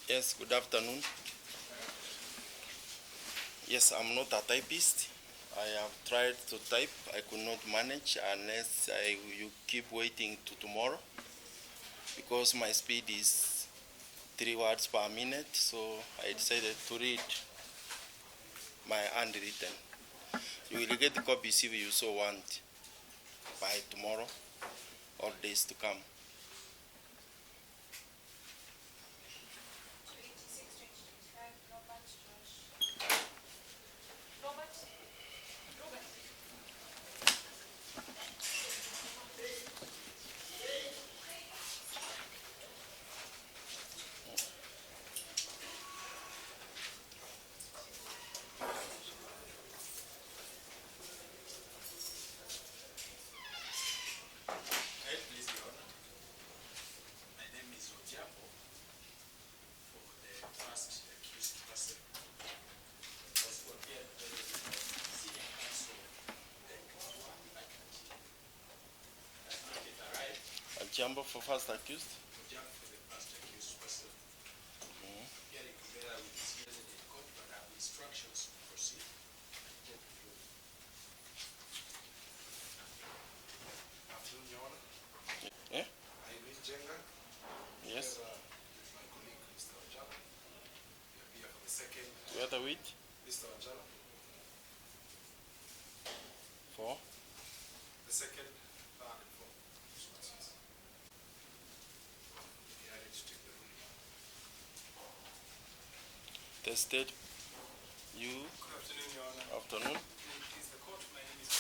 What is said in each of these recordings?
Yes, good afternoon. Yes, I'm not a typist. I have tried to type. I could not manage unless you keep waiting to tomorrow because my speed is 3 words per minute. So I decided to read my handwritten. You will get the copies if you so want by tomorrow or days to come. Jambo for first accused. Yeah? Yes. Together with for the second tested. You. Good afternoon, Your Honor. Afternoon. Please, the court, my name is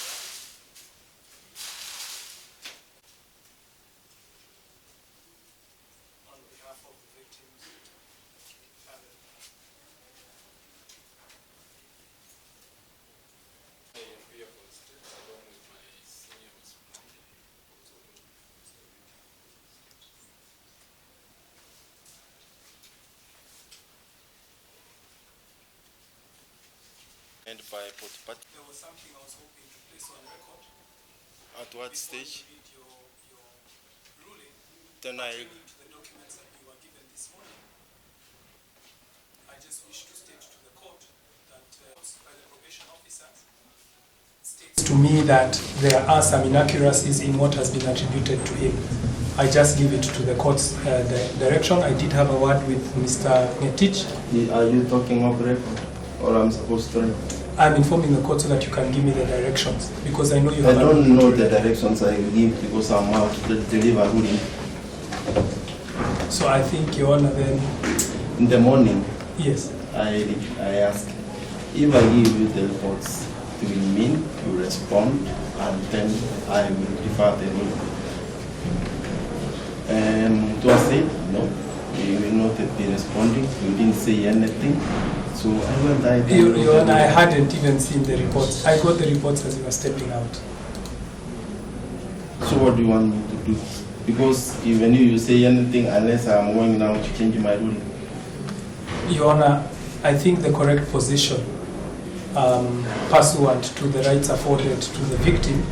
on behalf of the victims. And by both parties. There was something I was hoping to place on record. At what Before stage? you read your ruling, Then I. pertaining to the documents that you were given this morning, I just wish to state to the court that by the probation officer states to me that there are some inaccuracies in what has been attributed to him. I just give it to the court's direction. I did have a word with Mr. Ngetich. Are you talking off record or I'm supposed to? I'm informing the court so that you can give me the directions because I know you have. I don't know the directions I give because I'm out to deliver ruling. So I think, Your Honor, then. In the morning. Yes. I ask if I give you the reports, it will mean you respond and then I will defer the ruling. To us say no, we will not be responding. You didn't say anything. So I went. Your Honor, I hadn't even seen the reports. I got the reports as you were stepping out. So what do you want me to do? Because even if you say anything, unless I'm going now to change my ruling. Your Honor, I think the correct position, pursuant to the rights afforded to the victim,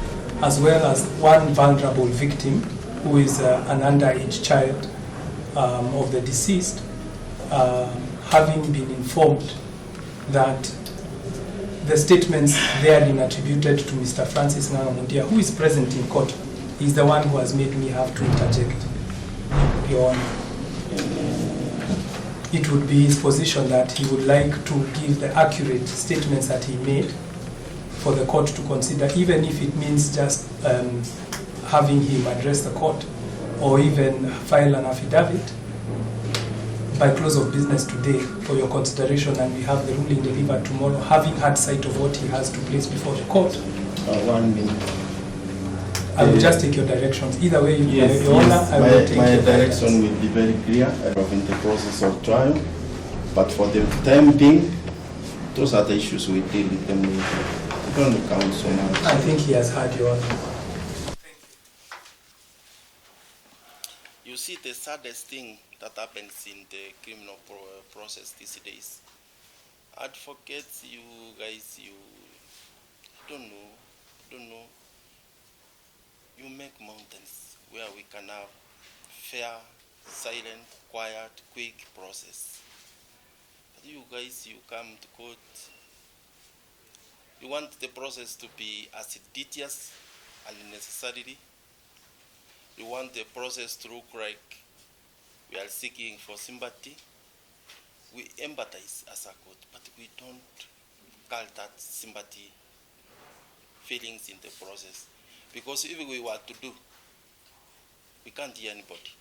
as well as one vulnerable victim, who is an underage child of the deceased, having been informed that the statements therein attributed to Mr. Francis Nanamundia, who is present in court, is the one who has made me have to interject, Your Honor. It would be his position that he would like to give the accurate statements that he made for the court to consider, even if it means just having him address the court or even file an affidavit by close of business today for your consideration, and we have the ruling delivered tomorrow, having had sight of what he has to place before the court. 1 minute. I will just take your directions. Either way, yes, Your Honor, I will take my your direction will be very clear. I'm in the process of trial, but for the time being, those are the issues we deal with them. We don't count so much. I think he has heard, Your Honor. You see, the saddest thing that happens in the criminal process these days, advocates, you guys, you don't know, you make mountains where we can have fair, silent, quiet, quick process. you guys, you come to court, you want the process to be as tedious and unnecessarily. You want the process to look like we are seeking for sympathy. We empathize as a court, but we don't call that sympathy feelings in the process. Because if we were to do, we can't hear anybody.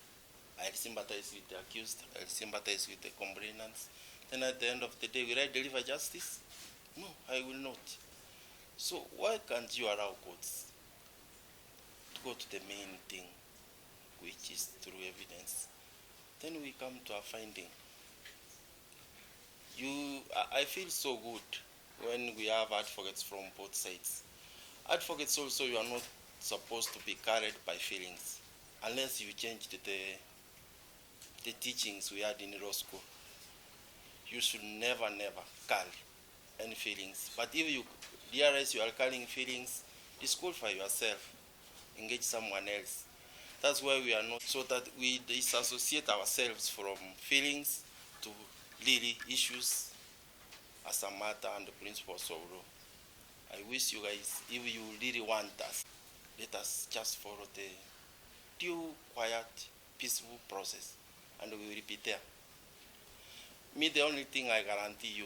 I'll sympathize with the accused, I'll sympathize with the complainants. Then at the end of the day, will I deliver justice? No, I will not. So why can't you allow courts to go to the main thing, which is through evidence? Then we come to a finding. I feel so good when we have advocates from both sides. Advocates also, you are not supposed to be carried by feelings unless you change the teachings we had in law school. You should never carry any feelings. But if you realize you are carrying feelings, disqualify yourself, engage someone else. That's why we are not, so that we disassociate ourselves from feelings to really issues as a matter and the principles of law. I wish you guys, if you really want us, let us just follow the due, quiet, peaceful process, and we will be there. Me, the only thing I guarantee you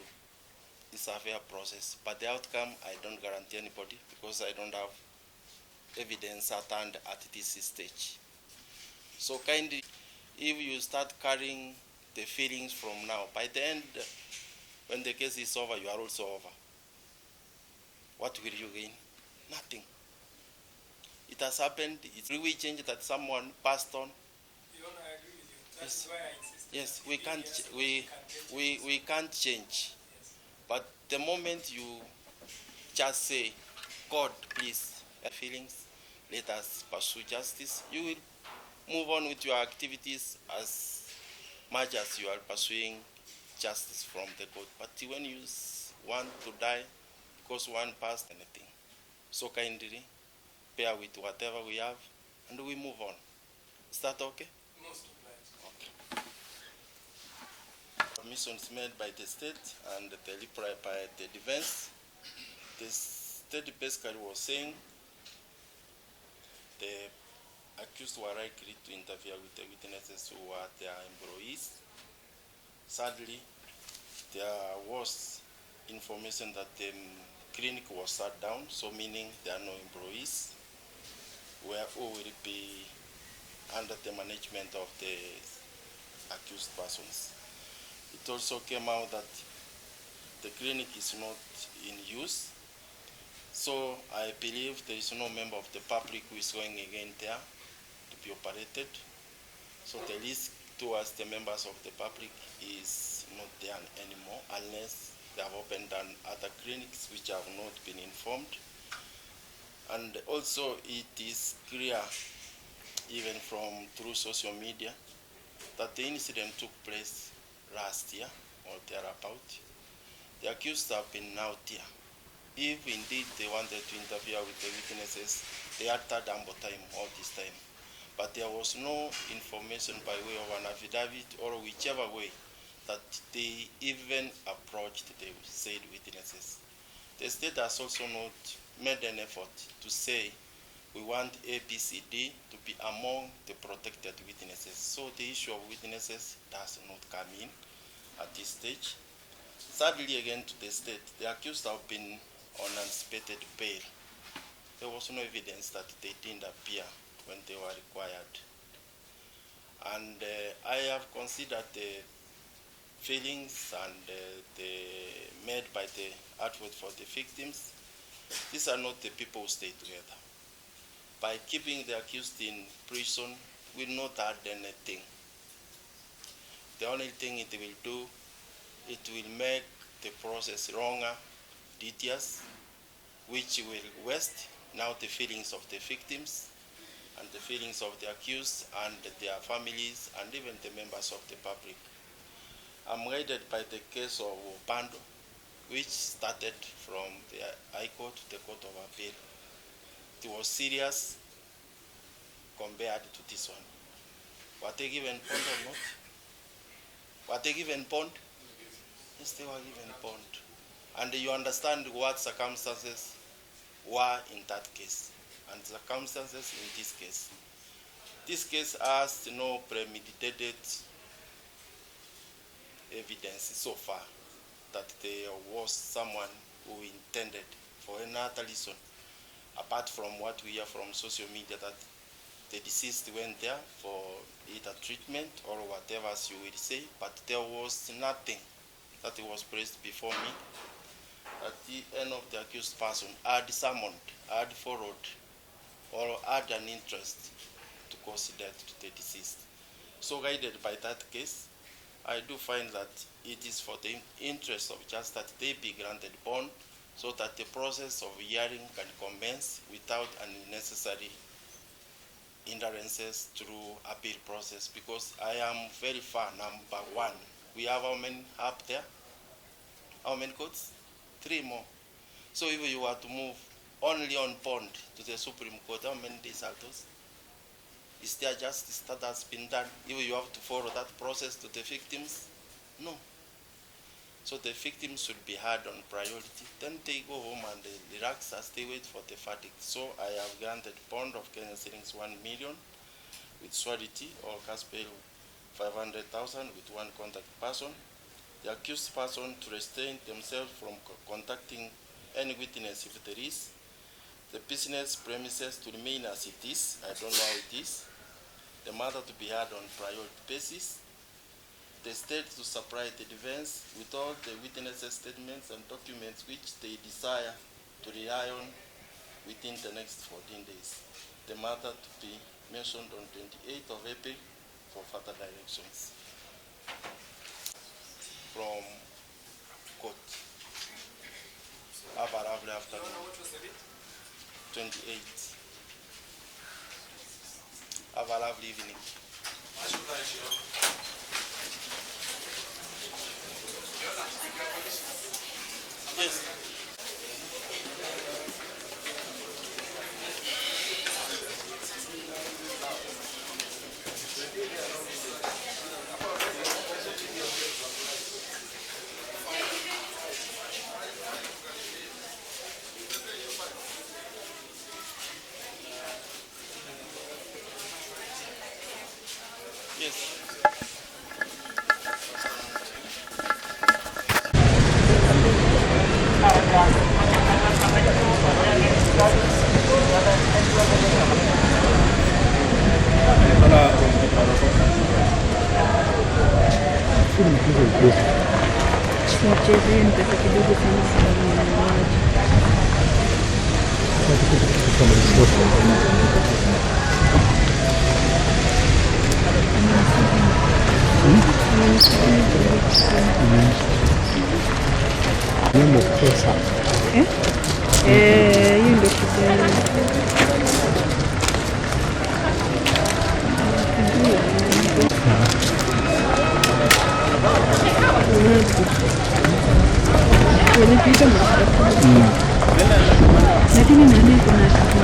is a fair process, but the outcome I don't guarantee anybody because I don't have evidence at hand at this stage. So kindly, if you start carrying the feelings from now, by the end, when the case is over, you are also over. What will you gain? Nothing. It has happened. It's really changed that someone passed on. Your Honor, I agree with you. That's Yes. why I insist. Yes, we can't change. Yes. But the moment you just say, God, please, feelings, let us pursue justice, you will move on with your activities as much as you are pursuing justice from the court. But when you want to die because one passed anything, so kindly bear with whatever we have and we move on. Is that okay? Most obliged. Okay. Submissions made by the state and the reply by the defense. The state basically was saying the accused were likely to interfere with the witnesses who were their employees. Sadly, there was information that the clinic was shut down, so meaning there are no employees who will be under the management of the accused persons. It also came out that the clinic is not in use, so I believe there is no member of the public who is going again there to be operated. So the risk towards the members of the public is not there anymore unless they have opened other clinics which have not been informed. And also it is clear, even from through social media, that the incident took place last year or thereabout. The accused have been out here. If indeed they wanted to interfere with the witnesses, they had ample time all this time. But there was no information by way of an affidavit or whichever way that they even approached the said witnesses. The state has also not made an effort to say we want ABCD to be among the protected witnesses. So the issue of witnesses does not come in at this stage. Sadly, again to the state, the accused have been on anticipated bail. There was no evidence that they didn't appear when they were required. And I have considered the feelings and made by the advocate for the victims. These are not the people who stay together. By keeping the accused in prison will not add anything. The only thing it will do, it will make the process longer, tedious, which will waste now the feelings of the victims and the feelings of the accused and their families and even the members of the public. I'm guided by the case of Bando, which started from the High Court to the Court of Appeal. It was serious compared to this one. Were they given bond or not? Were they given bond? Yes, they were given bond. And you understand what circumstances were in that case and circumstances in this case. This case has no premeditated evidence so far that there was someone who intended for another reason apart from what we hear from social media that the deceased went there for either treatment or whatever you will say, but there was nothing that was placed before me at the end of the accused person had summoned, had followed, or had an interest to cause death to the deceased. So guided by that case, I do find that it is for the interest of just that they be granted bond so that the process of hearing can commence without unnecessary hindrances through appeal process, because I am very far, number one. We have how many up there? How many courts? 3 more. So if you were to move only on bond to the Supreme Court, how many days are those? Is there justice that has been done? If you have to follow that process to the victims? No. So the victims should be heard on priority. Then they go home and they relax as they wait for the verdict. So I have granted bond of Kenya shillings 1 million with surety or cash bail 500,000 with one contact person. The accused person to restrain themselves from contacting any witness if there is. The business premises to remain as it is. I don't know how it is. The matter to be heard on priority basis. The state to supply the defense with all the witnesses' statements and documents which they desire to rely on within the next 14 days. The matter to be mentioned on 28th of April for further directions. From court. Have a lovely afternoon. 28. Have a lovely evening. Yes. Yes. Siwachezee mpesa kidogo sana sababu ya maji. Hiyo ndio shida. Lakini nani kuna kitu